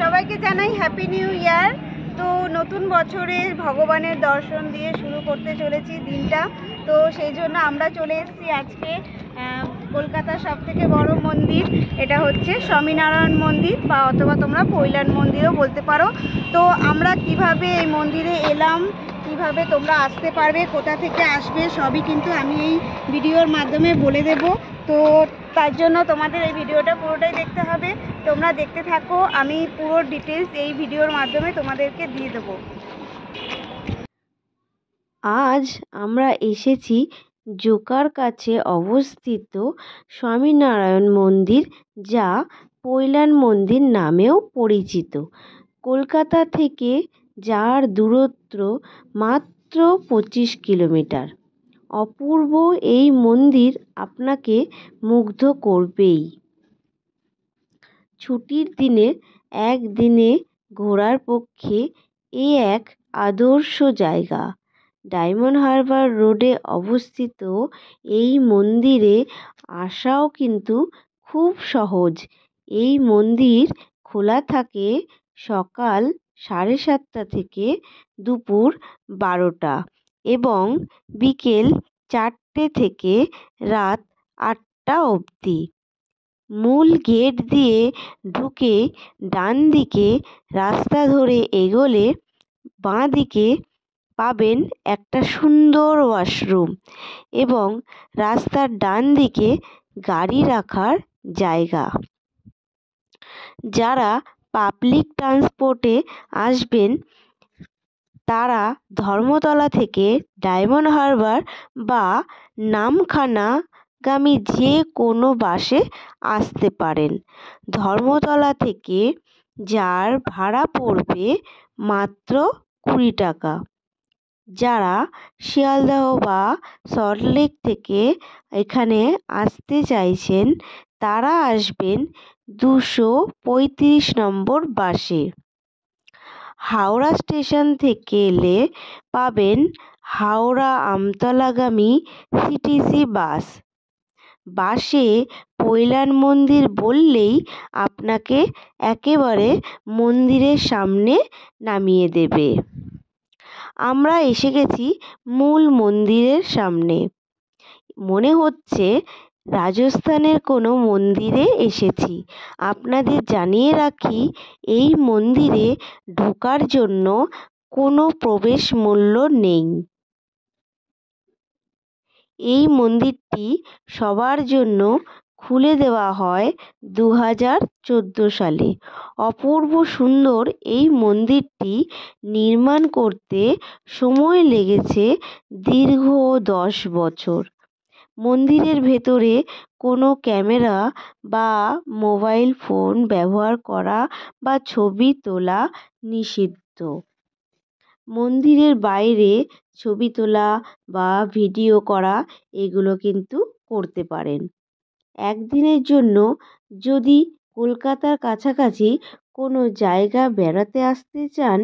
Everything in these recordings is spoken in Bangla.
সবাইকে জানাই হ্যাপি নিউ ইয়ার। তো নতুন বছরের ভগবানের দর্শন দিয়ে শুরু করতে চলেছি দিনটা। তো সেই জন্য আমরা চলে এসেছি আজকে কলকাতার সবথেকে বড় মন্দির, এটা হচ্ছে স্বামীনারায়ণ মন্দির বা অথবা তোমরা পৈলান মন্দিরও বলতে পারো। তো আমরা কিভাবে এই মন্দিরে এলাম, কিভাবে তোমরা আসতে পারবে, কোথা থেকে আসবে, সবই কিন্তু আমি এই ভিডিওর মাধ্যমে বলে দেব। তো তার জন্য তোমাদের এই ভিডিওটা পুরোটাই দেখতে হবে। তোমরা দেখতে থাকো, আমি পুরো ডিটেলস এই ভিডিওর মাধ্যমে তোমাদেরকে দিয়ে দেবো। আজ আমরা এসেছি জোকার কাছে অবস্থিত স্বামীনারায়ণ মন্দির, যা পৈলান মন্দির নামেও পরিচিত। কলকাতা থেকে যার দূরত্ব মাত্র 25 কিলোমিটার। অপূর্ব এই মন্দির আপনাকে মুগ্ধ করবেই। ছুটির দিনে একদিনে ঘোরার পক্ষে এ এক আদর্শ জায়গা। ডায়মন্ড হারবার রোডে অবস্থিত এই মন্দিরে আসাও কিন্তু খুব সহজ। এই মন্দির খোলা থাকে সকাল 7:30 থেকে দুপুর 12টা এবং বিকেল 4টে থেকে রাত 8টা অবধি। মূল গেট দিয়ে ঢুকে ডান দিকে রাস্তা ধরে এগোলে বাঁ দিকে পাবেন একটা সুন্দর ওয়াশরুম এবং রাস্তার ডান দিকে গাড়ি রাখার জায়গা। যারা পাবলিক ট্রান্সপোর্টে আসবেন তারা ধর্মতলা থেকে ডায়মন্ড হারবার বা নামখানাগামী যে কোনো বাসে আসতে পারেন। ধর্মতলা থেকে যার ভাড়া পড়বে মাত্র 20 টাকা। যারা শিয়ালদহ বা সল্টলেক থেকে এখানে আসতে চাইছেন তারা আসবেন 235 নম্বর বাসে। হাওড়া স্টেশন থেকে এলে পাবেন হাওড়া আমতলাগামী সিটিসি বাস। বাসে পৈলান মন্দির বললেই আপনাকে একেবারে মন্দিরের সামনে নামিয়ে দেবে। আমরা এসে গেছি মূল মন্দিরের সামনে। মনে হচ্ছে রাজস্থানের কোনো মন্দিরে এসেছি। আপনাদের জানিয়ে রাখি, এই মন্দিরে ঢোকার জন্য কোনো প্রবেশ মূল্য নেই। এই মন্দিরটি সবার জন্য খুলে দেওয়া হয় 2014 সালে। অপূর্ব সুন্দর এই মন্দিরটি নির্মাণ করতে সময় লেগেছে দীর্ঘ 10 বছর। মন্দিরের ভেতরে কোনো ক্যামেরা বা মোবাইল ফোন ব্যবহার করা বা ছবি তোলা নিষিদ্ধ। মন্দিরের বাইরে ছবি তোলা বা ভিডিও করা এগুলো কিন্তু করতে পারেন। একদিনের জন্য যদি কলকাতার কাছাকাছি কোনো জায়গা বেড়াতে আসতে চান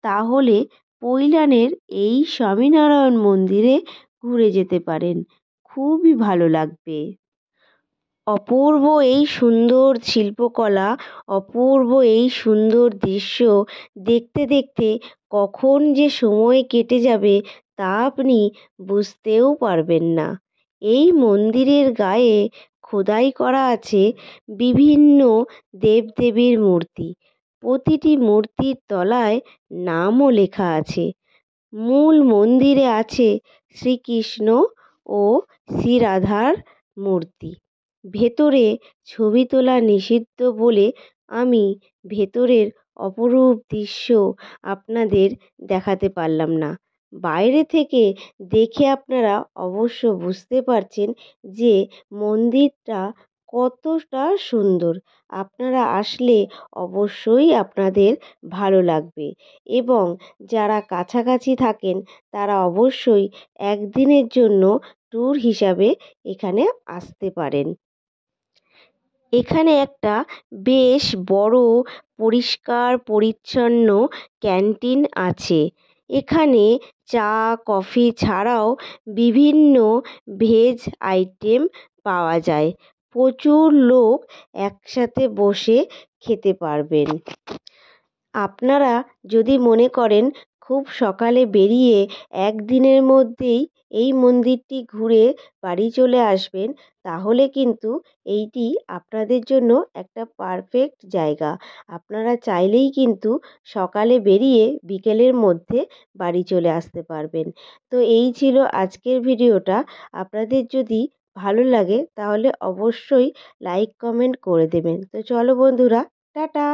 তাহলে পৈলানের এই স্বামীনারায়ণ মন্দিরে ঘুরে যেতে পারেন, খুবই ভালো লাগবে। অপূর্ব এই সুন্দর শিল্পকলা, অপূর্ব এই সুন্দর দৃশ্য দেখতে দেখতে কখন যে সময় কেটে যাবে তা আপনি বুঝতেও পারবেন না। এই মন্দিরের গায়ে খোদাই করা আছে বিভিন্ন দেবদেবীর মূর্তি। প্রতিটি মূর্তির তলায় নামও লেখা আছে। মূল মন্দিরে আছে শ্রীকৃষ্ণ ও শ্রীরাধার মূর্তি। ভেতরে ছবি তোলা নিষিদ্ধ বলে আমি ভেতরের অপরূপ দৃশ্য আপনাদের দেখাতে পারলাম না। বাইরে থেকে দেখে আপনারা অবশ্য বুঝতে পারছেন যে মন্দিরটা কতটা সুন্দর। আপনারা আসলে অবশ্যই আপনাদের ভালো লাগবে এবং যারা কাছাকাছি থাকেন তারা অবশ্যই একদিনের জন্য ট্যুর হিসাবে এখানে আসতে পারেন। এখানে একটা বেশ বড় পরিষ্কার পরিচ্ছন্ন ক্যান্টিন আছে। এখানে চা কফি ছাড়াও বিভিন্ন ভেজ আইটেম পাওয়া যায়। প্রচুর লোক একসাথে বসে খেতে পারবেন। আপনারা যদি মনে করেন খুব সকালে বেরিয়ে একদিনের মধ্যেই এই মন্দিরটি ঘুরে বাড়ি চলে আসবেন, তাহলে কিন্তু এইটি আপনাদের জন্য একটা পারফেক্ট জায়গা। আপনারা চাইলেই কিন্তু সকালে বেরিয়ে বিকেলের মধ্যে বাড়ি চলে আসতে পারবেন। তো এই ছিল আজকের ভিডিওটা। আপনাদের যদি ভালো লাগে তাহলে অবশ্যই লাইক কমেন্ট করে দেবেন। তো চলো বন্ধুরা, টাটা।